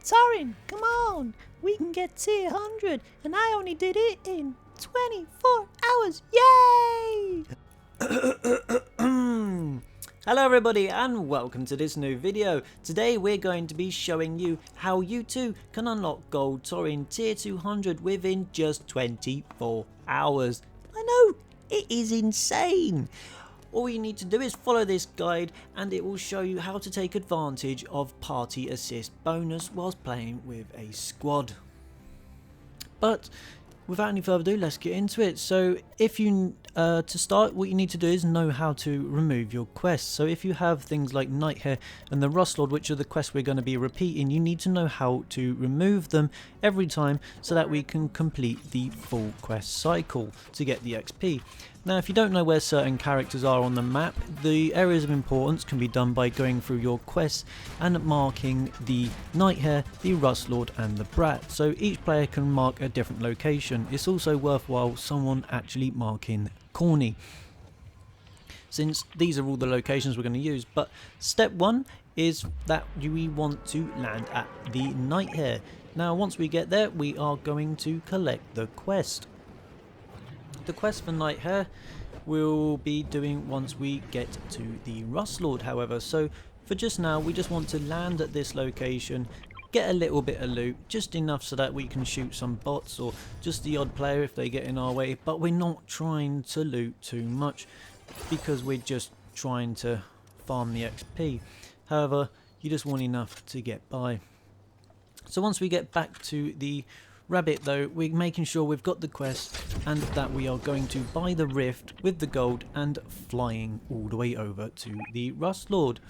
Torin, come on! We can get tier 100 and I only did it in 24 hours! Yay! Hello everybody and welcome to this new video. Today we're going to be showing you how you too can unlock Gold Torin tier 200 within just 24 hours. I know, it is insane! All you need to do is follow this guide and it will show you how to take advantage of party assist bonus whilst playing with a squad. But without any further ado, let's get into it. So if you to start, what you need to do is know how to remove your quests. So if you have things like Nighthare and the Rust Lord, which are the quests we're going to be repeating, you need to know how to remove them every time so that we can complete the full quest cycle to get the XP. Now if you don't know where certain characters are on the map, the areas of importance can be done by going through your quests and marking the Nighthare, the Rust Lord and the Brat. So each player can mark a different location. It's also worthwhile someone actually marking Corny, since these are all the locations we're going to use. But step one is that we want to land at the Nighthare. Now once we get there, we are going to collect the quest. The quest for Nighthare we'll be doing once we get to the Rust Lord, however. So for just now, we just want to land at this location, get a little bit of loot, just enough so that we can shoot some bots or just the odd player if they get in our way. But we're not trying to loot too much because we're just trying to farm the XP. However, you just want enough to get by. So once we get back to the Rabbit though, we're making sure we've got the quest and that we are going to buy the rift with the gold and flying all the way over to the Rust Lord.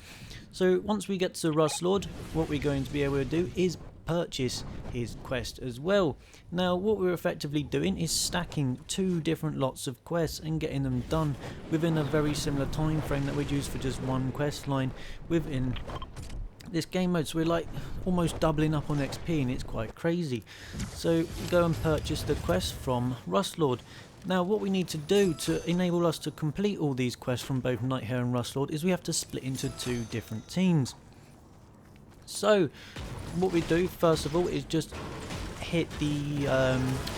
So once we get to the Rust Lord, what we're going to be able to do is purchase his quest as well. Now what we're effectively doing is stacking two different lots of quests and getting them done within a very similar time frame that we'd use for just one quest line within this game mode. So we're like almost doubling up on XP and it's quite crazy. So go and purchase the quest from Rust Lord. Now what we need to do to enable us to complete all these quests from both Nighthare and Rust Lord is we have to split into two different teams. So what we do first of all is just hit the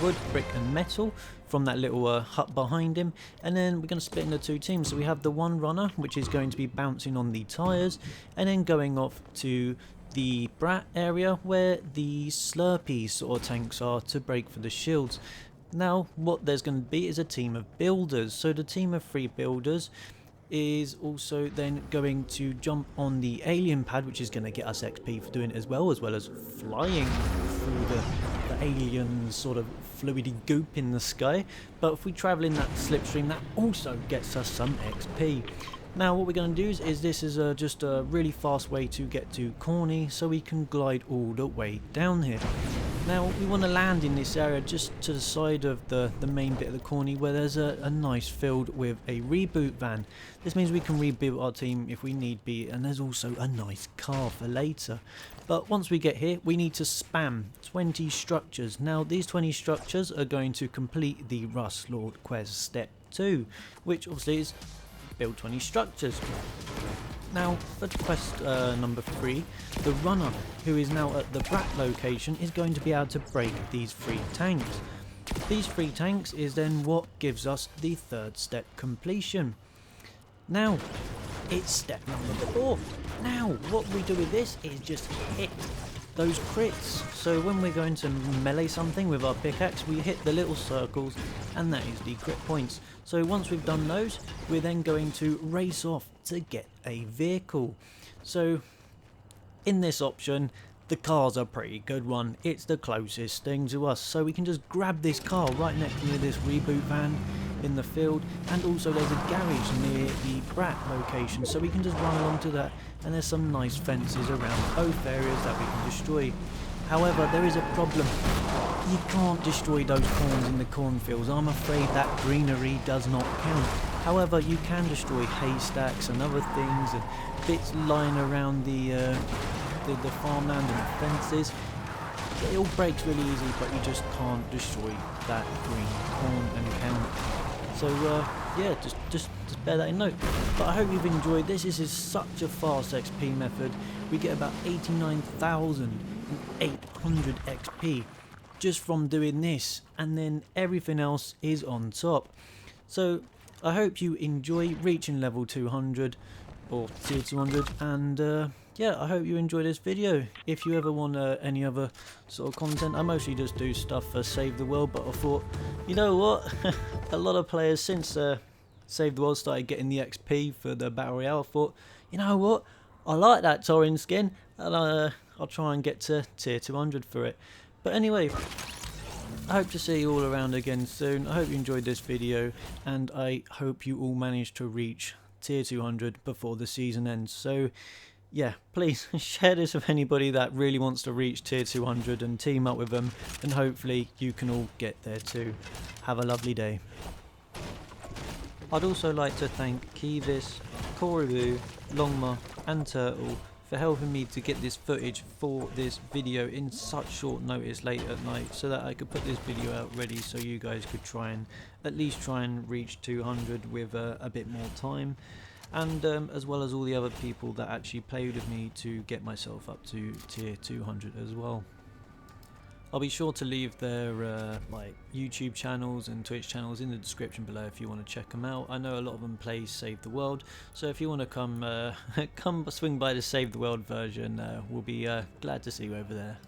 wood, brick and metal from that little hut behind him, and then we're going to split into two teams. So we have the one runner which is going to be bouncing on the tyres and then going off to the Brat area where the Slurpee sort of tanks are to break for the shields. Now what there's going to be is a team of builders. So the team of 3 builders is also then going to jump on the alien pad, which is going to get us XP for doing it as well as flying through the alien sort of fluidy goop in the sky. But if we travel in that slipstream, that also gets us some XP. Now what we're going to do is this is just a really fast way to get to Corny, so we can glide all the way down here. Now we want to land in this area just to the side of the main bit of the Corny where there's a nice field with a reboot van. This means we can reboot our team if we need be, and there's also a nice car for later. But once we get here, we need to spam 20 structures. Now these 20 structures are going to complete the Rust Lord quest step 2, which obviously is build 20 structures. Now for quest number 3, the runner, who is now at the Brat location, is going to be able to break these 3 tanks. These 3 tanks is then what gives us the 3rd step completion. Now it's step number 4. Now what we do with this is just hit those crits. So when we're going to melee something with our pickaxe, we hit the little circles and that is the crit points. So once we've done those, we're then going to race off to get a vehicle. So in this option, the car's a pretty good one. It's the closest thing to us, so we can just grab this car right next to this reboot van in the field, and also there's a garage near the Brat location, so we can just run along to that, and there's some nice fences around both areas that we can destroy. However, there is a problem. You can't destroy those corns in the cornfields. I'm afraid that greenery does not count. However, you can destroy haystacks and other things and bits lying around the farmland and the fences. It all breaks really easy, but you just can't destroy that green corn and count. So yeah, just bear that in note. But I hope you've enjoyed this. This is such a fast XP method. We get about 89,000 800 XP just from doing this, and then everything else is on top. So I hope you enjoy reaching level 200 or tier 200, and yeah, I hope you enjoy this video. If you ever want any other sort of content, I mostly just do stuff for Save the World, but I thought, you know what, a lot of players since Save the World started getting the XP for the Battle Royale, thought, you know what, I like that Torin skin, and I'll try and get to tier 200 for it. But anyway, I hope to see you all around again soon. I hope you enjoyed this video, and I hope you all manage to reach tier 200 before the season ends. So yeah, please share this with anybody that really wants to reach tier 200 and team up with them, and hopefully you can all get there too. Have a lovely day. I'd also like to thank Kivis, Koribu, Longma and Turtle for helping me to get this footage for this video in such short notice late at night, so that I could put this video out ready so you guys could at least try and reach 200 with a bit more time, and as well as all the other people that actually played with me to get myself up to tier 200 as well. I'll be sure to leave their like YouTube channels and Twitch channels in the description below if you want to check them out. I know a lot of them play Save the World, so if you want to come swing by the Save the World version, we'll be glad to see you over there.